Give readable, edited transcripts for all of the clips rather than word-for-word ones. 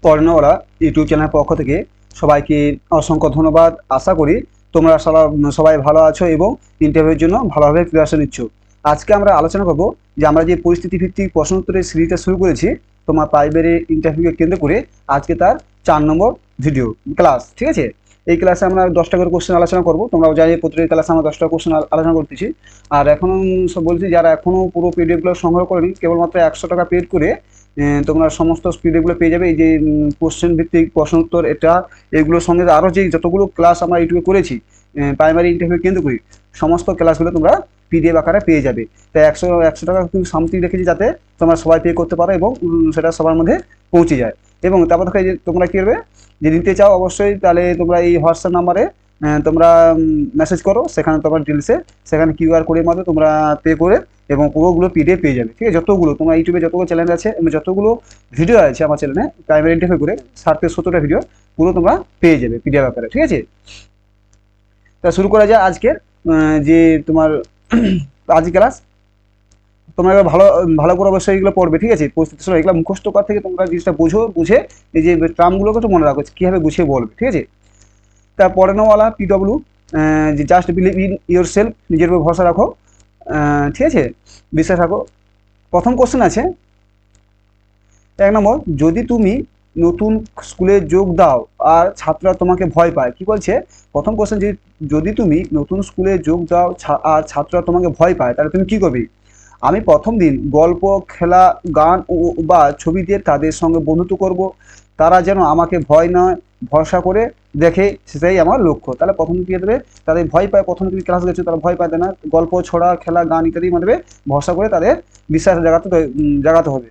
পড়ানোওয়ালা YouTube চ্যানেলের পক্ষ থেকে সবাইকে অসংখ্য ধন্যবাদ। আশা করি তোমরা সবাই ভালো আছো এবং ইন্টারভিউর জন্য ভালোভাবে প্রিপারেশন নিচ্ছ। আজকে আমরা আলোচনা করব যে আমরা যে পরিস্থিতি ভিত্তিক প্রশ্ন উত্তরের সিরিজটা শুরু করেছি তোমার প্রাইমারি ইন্টারভিউকে কেন্দ্র করে, আজকে তার 4 নম্বর ভিডিও ক্লাস। ঠিক আছে, এই ক্লাসে আমরা 10টা করে কোশ্চেন আলোচনা করব। তোমরাও জানি প্রতিটি ক্লাসে আমরা 10টা কোশ্চেন আলোচনা করতেছি। আর এখন সব বলছি, যারা এখনও পুরো পিডিএফগুলো সংগ্রহ করেনি, কেবলমাত্র 100 টাকা পেড করে তোমরা সমস্ত পিডিএফগুলো পেয়ে যাবে। এই যে কোশ্চেন ভিত্তিক প্রশ্ন উত্তর, এটা এগুলোর সঙ্গে আরও যে যতগুলো ক্লাস আমরা ইউটিউবে করেছি প্রাইমারি ইন্টারভিউ কেন্দ্র করি, সমস্ত ক্লাসগুলো তোমরা পিডিএফ আকারে পেয়ে যাবে। তাই 100 টাকা কিন্তু সামথিং রেখেছি, যাতে তোমরা সবাই পে করতে পারো এবং সেটা সবার মধ্যে পৌঁছে যায়। এবং তারপর থেকে যে তোমরা কী করবে, যে নিতে চাও অবশ্যই, তাহলে তোমরা এই হোয়াটসঅ্যাপ নাম্বারে তোমরা মেসেজ করো, সেখানে তোমার ডিটেলসে সেখানে কিউআর কোডের মাধ্যমে তোমরা পে করে এবং পুরোগুলো পিডিএফ পেয়ে যাবে। ঠিক আছে, যতগুলো তোমার ইউটিউবে যতগুলো চ্যানেল আছে এবং যতগুলো ভিডিও আছে আমার চ্যানেলে প্রাইমারি ইন্টারভিউ করে 60-70টা ভিডিও পুরো তোমরা পেয়ে যাবে পিডিএফ আকারে। ঠিক আছে, তা শুরু করা যায় আজকের যে তোমার আজকে ক্লাস। তোমরা এবার ভালো ভালো করে অবশ্যই এগুলো পড়বে। ঠিক আছে, পরিস্থিতি সময় এগুলো মুখস্থ করার থেকে তোমরা জিনিসটা বুঝে এই যে ট্রামগুলোকে তো মনে রাখো কীভাবে গুছিয়ে বলবে। ঠিক আছে, তা পড়ানোওয়ালা পিডব্লিউ, যে just believe in your self, নিজের উপর ভরসা রাখো। ঠিক আছে, বিশ্বাস রাখো। প্রথম কোশ্চেন আছে 1 নম্বর, যদি তুমি নতুন স্কুলে যোগ দাও আর ছাত্ররা তোমাকে ভয় পায়। কি বলছে প্রথম কোশ্চেন, যদি তুমি নতুন স্কুলে যোগ দাও আর ছাত্ররা তোমাকে ভয় পায়, তাহলে তুমি কি করবে? আমি প্রথম দিন গল্প, খেলা, গান বা ছবি দিয়ে তাদের সঙ্গে বন্ধুত্ব করব। তারা যেন আমাকে ভয় নয় ভরসা করে দেখে, সেটাই আমার লক্ষ্য। তাহলে প্রথম কী দেবে, তাদের ভয় পায়, প্রথম তুমি ক্লাস গেছো তারা ভয় পায় না, গল্প, ছড়া, খেলা, গান ইত্যাদির মাধ্যমে ভরসা করে তাদের বিশ্বাস জাগাতে হবে।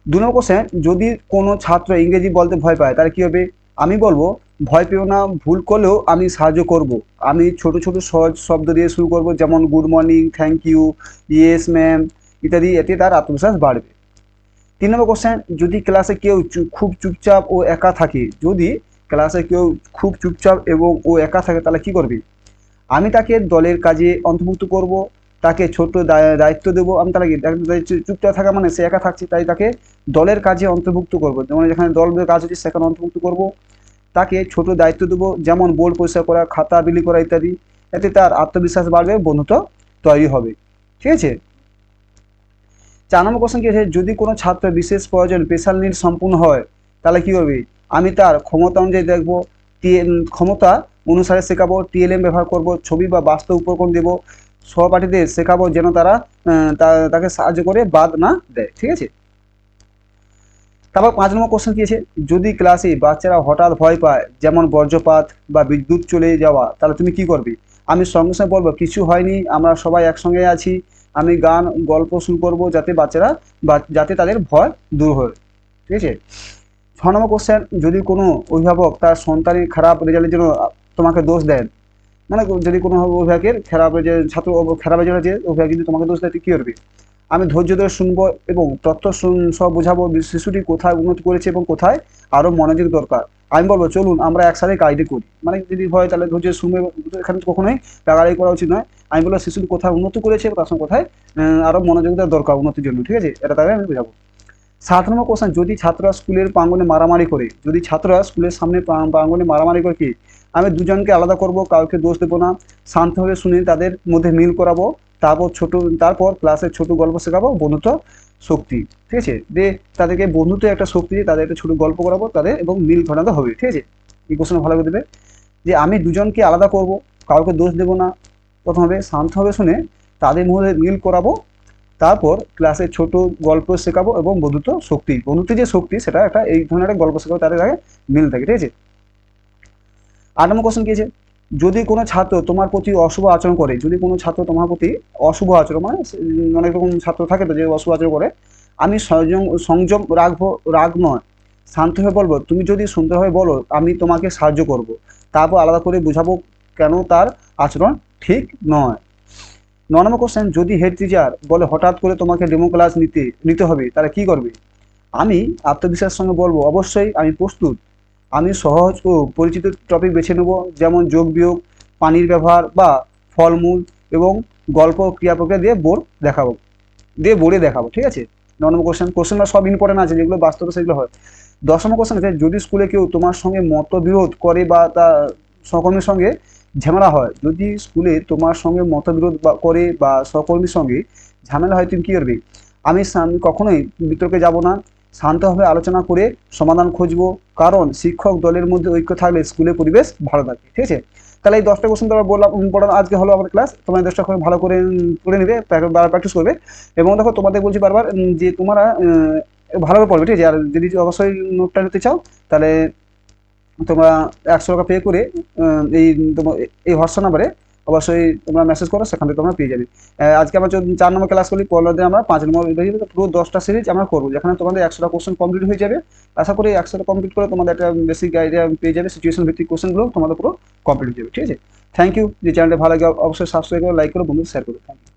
2 নম্বর কোশ্চেন, যদি কোনো ছাত্র ইংরেজি বলতে ভয় পায়, তাহলে কী হবে? আমি বলবো, ভয় পেও না, ভুল করলেও আমি সাহায্য করব। আমি ছোট ছোট সহজ শব্দ দিয়ে শুরু করব, যেমন good morning, thank you, yes ma'am ইত্যাদি। এতে তার আত্মবিশ্বাস বাড়বে। 3 নম্বর কোশ্চেন, যদি ক্লাসে কেউ খুব চুপচাপ ও একা থাকে, যদি ক্লাসে কেউ খুব চুপচাপ এবং ও একা থাকে, তাহলে কী করবে? আমি তাকে দলের কাজে অন্তর্ভুক্ত করব, তাকে ছোট দায়িত্ব দেবো। আমি তাকে চুপচাপ থাকা মানে সে একা থাকছে, তাই তাকে দলের কাজে অন্তর্ভুক্ত করবো, যেমন যেখানে দলের কাজ হচ্ছে সেখানে অন্তর্ভুক্ত করব। তাকে ছোট দায়িত্ব দেবো, যেমন বোর্ড পরিষ্কার করা, খাতা বিলি করা ইত্যাদি। এতে তার আত্মবিশ্বাস বাড়বে, বন্ধুত্ব তৈরি হবে। ঠিক আছে, 4 নম্বর কোশ্চেন কি আছে, যদি কোনো ছাত্র বিশেষ প্রয়োজন স্পেশাল নিড সম্পূর্ণ হয়, তাহলে কী করবে? আমি তার ক্ষমতা অনুযায়ী দেখবো, ক্ষমতা অনুসারে শেখাবো, টিএলএম ব্যবহার করব, ছবি বা বাস্তব উপকরণ দেবো, সহপাঠীদের শেখাবো যেন তারা তাকে সাহায্য করে বাদ না দেয়। ঠিক আছে, তারপর 5 নম্বর কোশ্চেন কি আছে, যদি ক্লাসে বাচ্চারা হঠাৎ ভয় পায়, যেমন বজ্রপাত বা বিদ্যুৎ চলে যাওয়া, তাহলে তুমি কি করবে? আমি সঙ্গে সঙ্গে বলবো, কিছু হয়নি, আমরা সবাই একসঙ্গে আছি। আমি গান, গল্প শুরু করব, যাতে তাদের ভয় দূর হয়। ঠিক আছে, 6 নম্বর কোশ্চেন, যদি কোনো অভিভাবক তার সন্তানের খারাপ রেজাল্টের জন্য তোমাকে দোষ দেন, মানে যদি কোনো অভিভাবকের খারাপ ছাত্র খারাপ রেজাল্ট যে অভিভাবক যদি তোমাকে দোষ দেয়, কী করবে? আমি ধৈর্য ধরে শুনবো এবং তথ্য সব বোঝাবো, শিশুটি কোথায় উন্নতি করেছে এবং কোথায় আরও মনোযোগ দরকার। আমি বলবো, চলুন আমরা একসাথে কাজটি করি। মানে যদি হয় তাহলে ধৈর্য শুনবে, এখানে কখনোই রাগারাগি করা উচিত নয়। আমি বলবো, শিশুটি কোথায় উন্নতি করেছে এবং তার সঙ্গে কোথায় আরও মনোযোগ দেওয়া দরকার উন্নতির জন্য। ঠিক আছে, এটা তাকে আমি বোঝাবো। 7 নম্বর কোশ্চেন, যদি ছাত্ররা স্কুলের প্রাঙ্গণে মারামারি করে, যদি ছাত্ররা স্কুলের সামনে প্রাঙ্গণে মারামারি করে, কি? আমি দুজনকে আলাদা করব, কাউকে দোষ দেবো না, শান্তভাবে শুনে তাদের মধ্যে মিল করাবো। তারপর ক্লাসে ছোট গল্প শেখাবো, বন্ধুত্ব শক্তি। ঠিক আছে, তাদেরকে বন্ধুত্ব একটা শক্তি দিয়ে তাদের একটা ছোট গল্প করাবো তাদের, এবং মিল ঘটাতে হবে। ঠিক আছে, এই কোশ্চেন ভালো করে দেবে যে আমি দুজনকে আলাদা করব, কাউকে দোষ দেবো না, প্রথমে শান্তভাবে শুনে তাদের মধ্যে মিল করাবো, তারপর ক্লাসে ছোট গল্প শেখাবো এবং বন্ধুত্বের যে শক্তি, সেটা একটা এই ধরনের একটা গল্প শেখাবো, তাদের আগে মিল থাকে। ঠিক আছে, 8 নম্বর কোশ্চেন কি আছে, যদি কোনো ছাত্র তোমার প্রতি অশুভ আচরণ করে, যদি কোনো ছাত্র তোমার প্রতি অশুভ আচরণ, মানে অনেক রকম ছাত্র থাকে তো যে অশুভ আচরণ করে, আমি সংযম রাখবো, রাগ নয়, শান্ত হয়ে বলবো, তুমি যদি সুন্দরভাবে বলো আমি তোমাকে সাহায্য করব। তারপর আলাদা করে বুঝাবো কেন তার আচরণ ঠিক নয়। 9 নম্বর কোশ্চেন, যদি হেড টিচার বলে হঠাৎ করে তোমাকে ডেমো ক্লাস নিতে হবে, তাহলে কি করবে? আমি আত্মবিশ্বাসের সঙ্গে বলবো, অবশ্যই আমি প্রস্তুত। আমি সহজ ও পরিচিত টপিক বেছে নেব, যেমন যোগ বিয়োগ, পানির ব্যবহার বা ফলমূল, এবং গল্প ক্রিয়া প্রক্রিয়া দিয়ে বোর্ডে দেখাবো। ঠিক আছে, 9 নম্বর কোশ্চেন সব ইম্পর্টেন্ট আছে, যেগুলো বাস্তবে সেগুলো হয়। 10 নম্বর কোশ্চেন আছে, যদি স্কুলে কেউ তোমার সঙ্গে মতবিরোধ করে বা তার সহকর্মীর সঙ্গে ঝামেলা হয়, যদি স্কুলে তোমার সঙ্গে মতবিরোধ করে বা সহকর্মীর সঙ্গে ঝামেলা হয়, তুমি কী করবে? আমি কখনোই বিতর্কে যাব না, শান্তভাবে আলোচনা করে সমাধান খুঁজবো, কারণ শিক্ষক দলের মধ্যে ঐক্য থাকলে স্কুলের পরিবেশ ভালো থাকে। ঠিক আছে, তাহলে এই 10টা কোশ্চেন তোমরা বললাম পড়ানো আজকে হলো আমাদের ক্লাস। তোমরা 10টা করে ভালো করে পড়ে নেবে, প্র্যাকটিস করবে। এবং দেখো তোমাদের বলছি বারবার যে তোমরা ভালোভাবে পড়বে, ঠিক আছে। আর যদি অবশ্যই নোটটা নিতে চাও, তাহলে তোমরা 100 টাকা পে করে এই তোমার এই হোয়াটসঅ্যাপ নাম্বারে অবশ্যই তোমরা মেসেজ করো, সেখান থেকে তোমরা পেয়ে যাবে। আজকে আমরা 4 নম্বর ক্লাস করি, পরের দিন আমরা 5 নম্বর পুরো 10টা সিরিজ আমরা করবো, যেখানে তোমাদের 100টা কোশ্চেন কমপ্লিট হয়ে যাবে। আশা করি 100টা কমপ্লিট করে তোমাদের একটা বেসিক আইডিয়া পেয়ে যাবে, সিচুয়েশন ভিত্তিক কোশ্চেনগুলো তোমাদের পুরো কমপ্লিট হয়ে যাবে। ঠিক আছে, থ্যাংক ইউ। যে চ্যানেলটা ভালো লাগে অবশ্যই সাবস্ক্রাইব করো, লাইক করো, বন্ধু শেয়ার করো। Thank you.